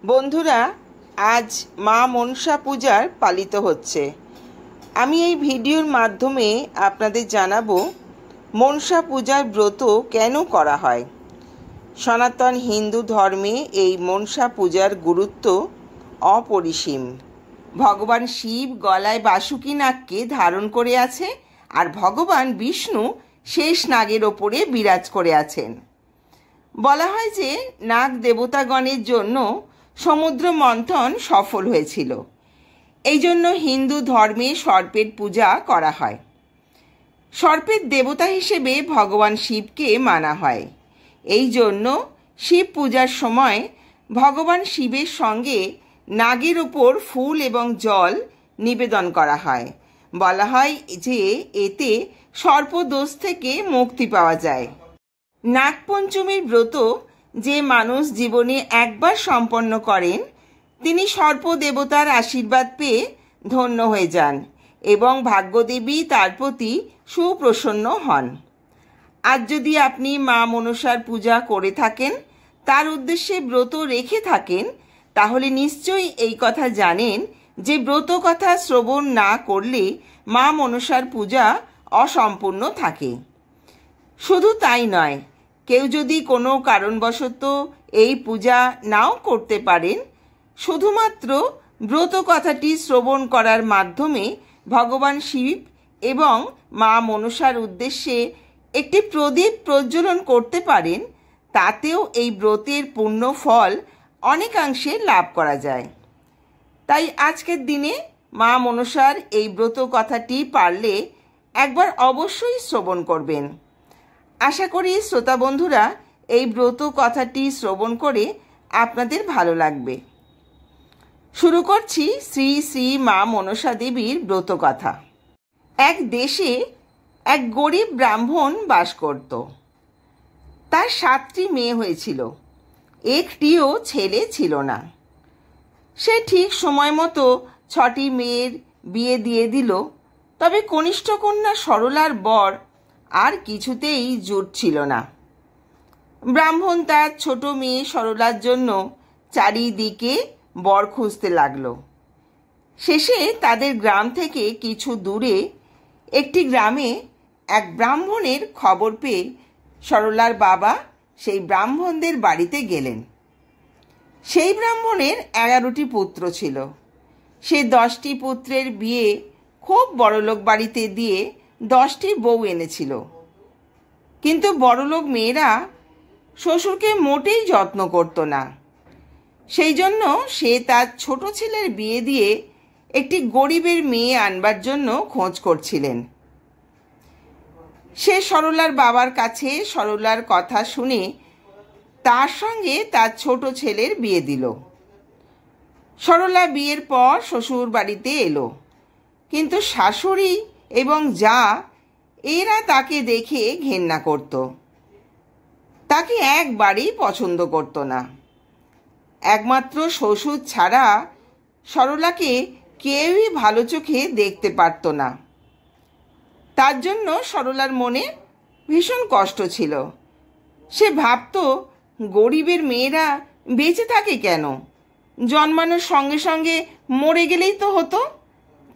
বন্ধুরা, আজ মা মনসা পূজার পালিত হচ্ছে। আমি এই ভিডিওর মাধ্যমে আপনাদের জানাবো মনসা পূজার ব্রত কেন করা হয়। সনাতন হিন্দু ধর্মে এই মনসা পূজার গুরুত্ব অপরিসীম। ভগবান শিব গলায় বাসুকী নাগকে ধারণ করে আছে, আর ভগবান বিষ্ণু শেষ নাগের ওপরে বিরাজ করে আছেন। বলা হয় যে নাগ দেবতাগণের জন্য সমুদ্র মন্থন সফল হয়েছিল। এই জন্য হিন্দু ধর্মে সর্পের পূজা করা হয়। সর্পের দেবতা হিসেবে ভগবান শিবকে মানা হয়। এই জন্য শিব পূজার সময় ভগবান শিবের সঙ্গে নাগের ওপর ফুল এবং জল নিবেদন করা হয়। বলা হয় যে এতে সর্পদোষ থেকে মুক্তি পাওয়া যায়। নাগপঞ্চমীর ব্রত যে মানুষ জীবনে একবার সম্পন্ন করেন, তিনি সর্প দেবতার আশীর্বাদ পেয়ে ধন্য হয়ে যান এবং ভাগ্যদেবী তার প্রতি সুপ্রসন্ন হন। আজ যদি আপনি মা মনসার পূজা করে থাকেন, তার উদ্দেশ্যে ব্রত রেখে থাকেন, তাহলে নিশ্চয়ই এই কথা জানেন যে ব্রত কথা শ্রবণ না করলে মা মনসার পূজা অসম্পূর্ণ থাকে। শুধু তাই নয়, কেউ যদি কোনো কারণবশত এই পূজা নাও করতে পারেন, শুধুমাত্র ব্রত কথাটি শ্রবণ করার মাধ্যমে ভগবান শিব এবং মা মনসার উদ্দেশ্যে একটি প্রদীপ প্রজ্বলন করতে পারেন, তাতেও এই ব্রতের পূর্ণ ফল অনেকাংশে লাভ করা যায়। তাই আজকের দিনে মা মনসার এই ব্রত কথাটি পারলে একবার অবশ্যই শ্রবণ করবেন। আশা করি শ্রোতা বন্ধুরা এই ব্রত কথাটি শ্রবণ করে আপনাদের ভালো লাগবে। শুরু করছি শ্রী শ্রী মা মনসা দেবীর ব্রত কথা। এক দেশে এক গরিব ব্রাহ্মণ বাস করত। তার 7টি মেয়ে হয়েছিল, একটিও ছেলে ছিল না। সে ঠিক সময় মতো 6টি মেয়ের বিয়ে দিয়ে দিল। তবে কনিষ্ঠ কন্যা সরলার বর আর কিছুতেই জুটছিল না। ব্রাহ্মণ তার ছোট মেয়ে সরলার জন্য চারিদিকে বর খুঁজতে লাগলো। শেষে তাদের গ্রাম থেকে কিছু দূরে একটি গ্রামে এক ব্রাহ্মণের খবর পেয়ে সরলার বাবা সেই ব্রাহ্মণদের বাড়িতে গেলেন। সেই ব্রাহ্মণের 11টি পুত্র ছিল। সে 10টি পুত্রের বিয়ে খুব বড়লোক বাড়িতে দিয়ে 10টি বউ এনেছিল। কিন্তু বড়লোক মেয়েরা শ্বশুরকে মোটেই যত্ন করত না। সেই জন্য সে তার ছোট ছেলের বিয়ে দিয়ে একটি গরিবের মেয়ে আনবার জন্য খোঁজ করছিলেন। সে সরলার বাবার কাছে সরলার কথা শুনে তার সঙ্গে তার ছোট ছেলের বিয়ে দিল। সরলা বিয়ের পর শ্বশুর বাড়িতে এলো, কিন্তু শাশুড়ি এবং জা এরা তাকে দেখে ঘেন্না করত। তাকে একবারেই পছন্দ করত না। একমাত্র শ্বশুর ছাড়া সরলাকে কেউই ভালো চোখে দেখতে পারত না। তার জন্য সরলার মনে ভীষণ কষ্ট ছিল। সে ভাবত, গরিবের মেয়েরা বেঁচে থাকে কেন? জন্মানোর সঙ্গে সঙ্গে মরে গেলেই তো হতো,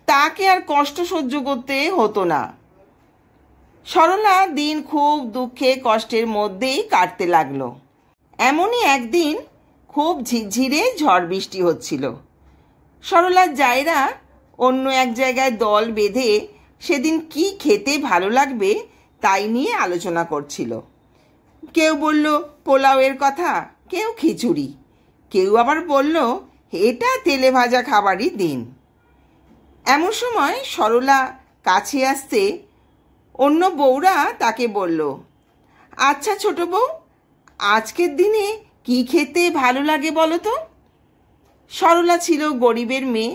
তাকে আর কষ্ট সহ্য করতে হতো না। সরলা দিন খুব দুঃখে কষ্টের মধ্যেই কাটতে লাগলো। এমনই একদিন খুব ঝিরঝিরে ঝড় বৃষ্টি হচ্ছিল। সরলার জায়েরা অন্য এক জায়গায় দল বেঁধে সেদিন কি খেতে ভালো লাগবে তাই নিয়ে আলোচনা করছিল। কেউ বলল পোলাওয়ের কথা, কেউ খিচুড়ি, কেউ আবার বলল এটা তেলে ভাজা খাবারই দিন। এমন সময় সরলা কাছে আসতে অন্য বউরা তাকে বলল, আচ্ছা ছোট বউ, আজকের দিনে কি খেতে ভালো লাগে বলো তো? সরলা ছিল গরিবের মেয়ে।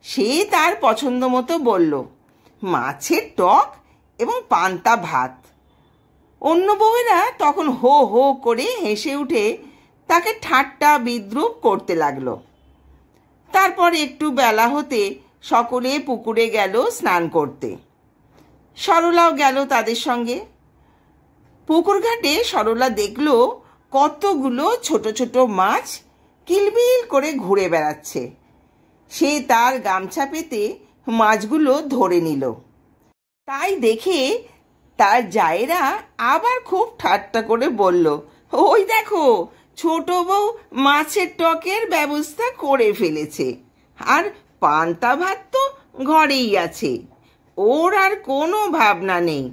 সে তার পছন্দ মতো বলল, মাছের টক এবং পান্তা ভাত। অন্য বউয়েরা তখন হো হো করে হেসে উঠে তাকে ঠাট্টা বিদ্রূপ করতে লাগলো। তারপর একটু বেলা হতে সকলে পুকুরে গেল স্নান করতে। সরলাও গেল তাদের সঙ্গে। পুকুর ঘাটে সরলা দেখল কতগুলো ছোট ছোট মাছ কিলবিল করে ঘুরে বেড়াচ্ছে। সে তার গামছা পেতে মাছগুলো ধরে নিল। তাই দেখে তার জায়েরা আবার খুব ঠাট্টা করে বলল, ওই দেখো, ছোট বউ মাছের টকের ব্যবস্থা করে ফেলেছে, আর পান্তা ভাত তো ঘরেই আছে, ওর আর কোনো ভাবনা নেই।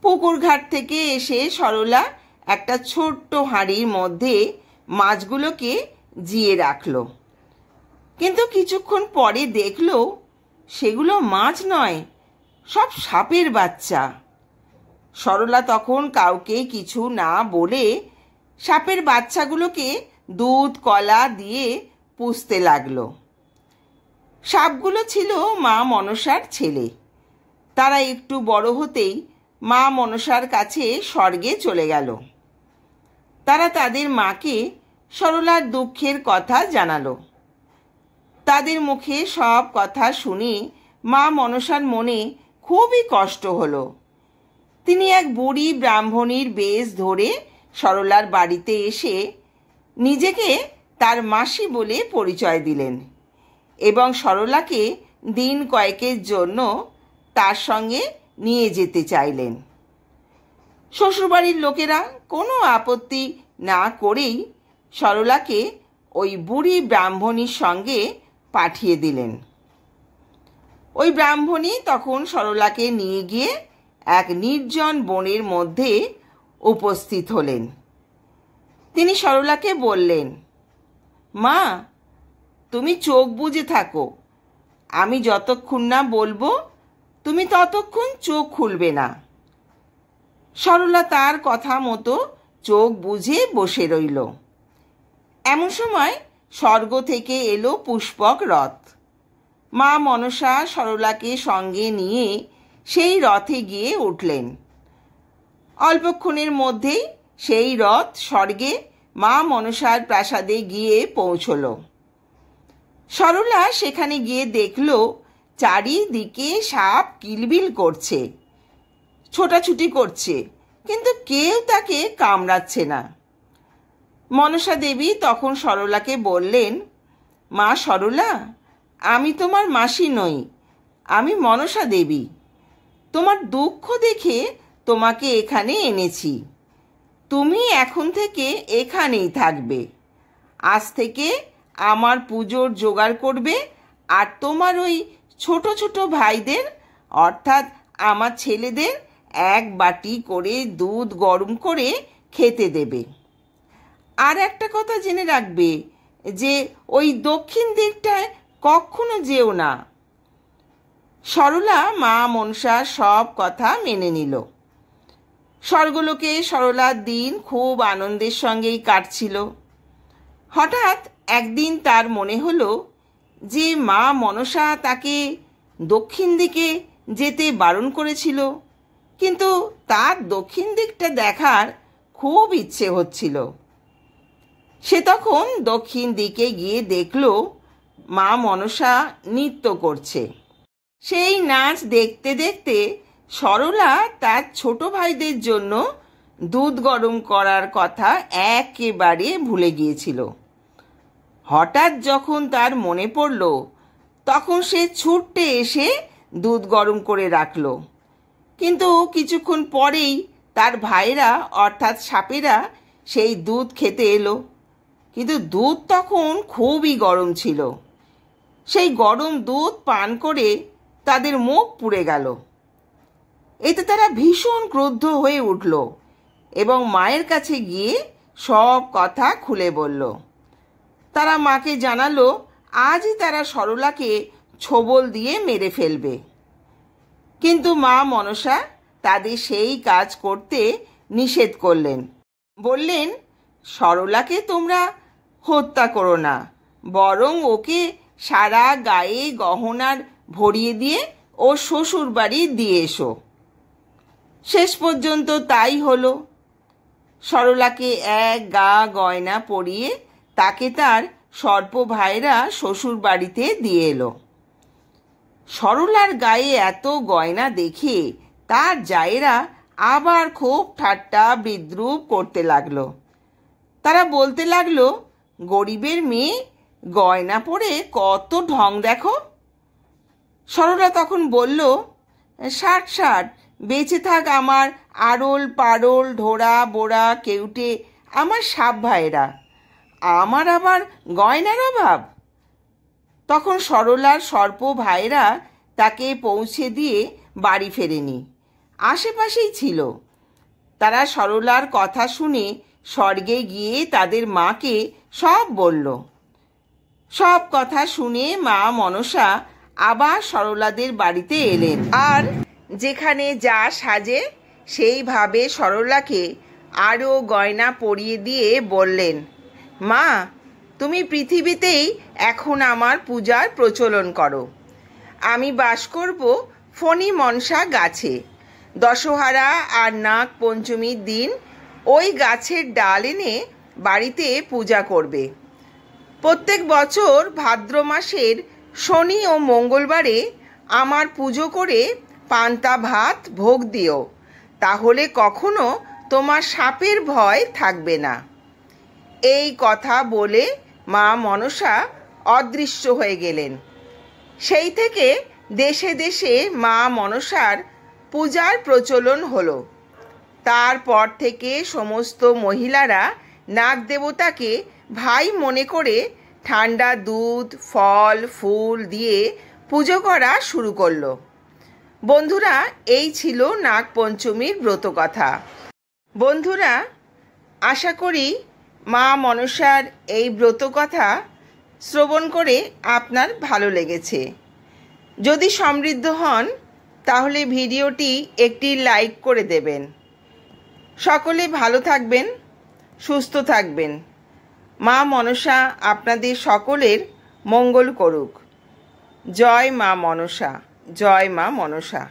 পুকুর ঘাট থেকে এসে সরলা একটা ছোট্ট হাঁড়ির মধ্যে মাছগুলোকে জিয়ে রাখল। কিন্তু কিছুক্ষণ পরে দেখল সেগুলো মাছ নয়, সব সাপের বাচ্চা। সরলা তখন কাউকে কিছু না বলে সাপের বাচ্চাগুলোকে দুধ কলা দিয়ে পুষতে লাগলো। সাপগুলো ছিল মা মনসার ছেলে। তারা একটু বড় হতেই মা মনসার কাছে স্বর্গে চলে গেল। তারা তাদের মাকে সরলার দুঃখের কথা জানালো। তাদের মুখে সব কথা শুনে মা মনসার মনে খুবই কষ্ট হলো। তিনি এক বুড়ি ব্রাহ্মণীর বেশ ধরে সরলার বাড়িতে এসে নিজেকে তার মাসি বলে পরিচয় দিলেন এবং সরলাকে দিন কয়েকের জন্য তার সঙ্গে নিয়ে যেতে চাইলেন। শ্বশুরবাড়ির লোকেরা কোনো আপত্তি না করেই সরলাকে ওই বুড়ি ব্রাহ্মণীর সঙ্গে পাঠিয়ে দিলেন। ওই ব্রাহ্মণী তখন সরলাকে নিয়ে গিয়ে এক নির্জন বনের মধ্যে উপস্থিত হলেন। তিনি সরলাকে বললেন, মা, তুমি চোখ বুজে থাকো, আমি যতক্ষণ না বলবো তুমি ততক্ষণ চোখ খুলবে না। সরলা তার কথা মতো চোখ বুজে বসে রইল। এমন সময় স্বর্গ থেকে এলো পুষ্পক রথ। মা মনসা সরলাকে সঙ্গে নিয়ে সেই রথে গিয়ে উঠলেন। অল্পক্ষণের মধ্যেই সেই রথ স্বর্গে মা মনসার প্রাসাদে গিয়ে পৌঁছল। সরলা সেখানে গিয়ে দেখল চারিদিকে সাপ কিলবিল করছে, ছোটাছুটি করছে, কিন্তু কেউ তাকে কামড়াচ্ছে না। মনসা দেবী তখন সরলাকে বললেন, মা সরলা, আমি তোমার মাসি নই, আমি মনসা দেবী। তোমার দুঃখ দেখে তোমাকে এখানে এনেছি। তুমি এখন থেকে এখানেই থাকবে। আজ থেকে আমার পুজোর জোগাড় করবে আর তোমার ওই ছোট ছোট ভাইদের অর্থাৎ আমার ছেলেদের এক বাটি করে দুধ গরম করে খেতে দেবে। আর একটা কথা জেনে রাখবে যে ওই দক্ষিণ দিকটায় কখনো যেও না। সরলা মা মনসার সব কথা মেনে নিল। স্বর্গলোকে সরলার দিন খুব আনন্দের সঙ্গেই কাটছিল। হঠাৎ একদিন তার মনে হলো যে মা মনসা তাকে দক্ষিণ দিকে যেতে বারণ করেছিল, কিন্তু তার দক্ষিণ দিকটা দেখার খুব ইচ্ছে হচ্ছিল। সে তখন দক্ষিণ দিকে গিয়ে দেখল মা মনসা নৃত্য করছে। সেই নাচ দেখতে দেখতে সরলা তার ছোট ভাইদের জন্য দুধ গরম করার কথা একেবারে ভুলে গিয়েছিল। হঠাৎ যখন তার মনে পড়ল, তখন সে ছুটে এসে দুধ গরম করে রাখল। কিন্তু কিছুক্ষণ পরেই তার ভাইরা অর্থাৎ সাপেরা সেই দুধ খেতে এলো। কিন্তু দুধ তখন খুবই গরম ছিল। সেই গরম দুধ পান করে তাদের মুখ পুড়ে গেল। এতে তারা ভীষণ ক্রুদ্ধ হয়ে উঠল এবং মায়ের কাছে গিয়ে সব কথা খুলে বলল। তারা মাকে জানালো আজই তারা সরলাকে ছোবল দিয়ে মেরে ফেলবে। কিন্তু মা মনসা তাদের সেই কাজ করতে নিষেধ করলেন। বললেন, সরলাকে তোমরা হত্যা করো না, বরং ওকে সারা গায়ে গহনার ভরিয়ে দিয়ে ও শ্বশুর বাড়ি দিয়ে এসো। শেষ পর্যন্ত তাই হলো। সরলাকে এক গা গয়না পরিয়ে তাকে তার সর্প ভাইরা শ্বশুর বাড়িতে দিয়ে এলো। সরলার গায়ে এত গয়না দেখে তার জায়েরা আবার খুব ঠাট্টা বিদ্রুপ করতে লাগলো। তারা বলতে লাগলো, গরিবের মেয়ে গয়না পরে কত ঢং দেখো। সরলা তখন বলল, ষাট ষাট, বেঁচে থাক আমার আড়ল পাড়ল ঢোড়া বোড়া কেউটে আমার সাপ ভাইয়েরা, আমার আবার গয়নার অভাব। তখন সরলার সর্প ভাইয়েরা তাকে পৌঁছে দিয়ে বাড়ি ফেরেনি, আশেপাশেই ছিল। তারা সরলার কথা শুনে স্বর্গে গিয়ে তাদের মাকে সব বলল। সব কথা শুনে মা মনসা আবার সরলাদের বাড়িতে এলেন, আর যেখানে যা সাজে সেইভাবে সরলাকে আরও গয়না পরিয়ে দিয়ে বললেন, মা, তুমি পৃথিবীতেই এখন আমার পূজার প্রচলন করো। আমি বাস করব ফণী মনসা গাছে। দশহারা আর নাগ পঞ্চমীর দিন ওই গাছের ডাল এনে বাড়িতে পূজা করবে। প্রত্যেক বছর ভাদ্র মাসের শনি ও মঙ্গলবারে আমার পুজো করে পান্তা ভাত ভোগ দিও, তাহলে কখনো তোমার সাপের ভয় থাকবে না। এই কথা বলে মা মনসা অদৃশ্য হয়ে গেলেন। সেই থেকে দেশে দেশে মা মনসার পূজার প্রচলন হলো। তারপর থেকে সমস্ত মহিলারা নাগ দেবতাকে ভাই মনে করে ঠান্ডা দুধ ফল ফুল দিয়ে পুজো করা শুরু করলো। বন্ধুরা, এই ছিল নাগপঞ্চমীর ব্রতকথা। বন্ধুরা, আশা করি মা মনসার এই ব্রতকথা শ্রবণ করে আপনার ভালো লেগেছে। যদি সমৃদ্ধ হন তাহলে ভিডিওটি একটি লাইক করে দেবেন। সকলে ভালো থাকবেন, সুস্থ থাকবেন। মা মনসা আপনাদের সকলের মঙ্গল করুক। জয় মা মনসা, জয় মা মনসা।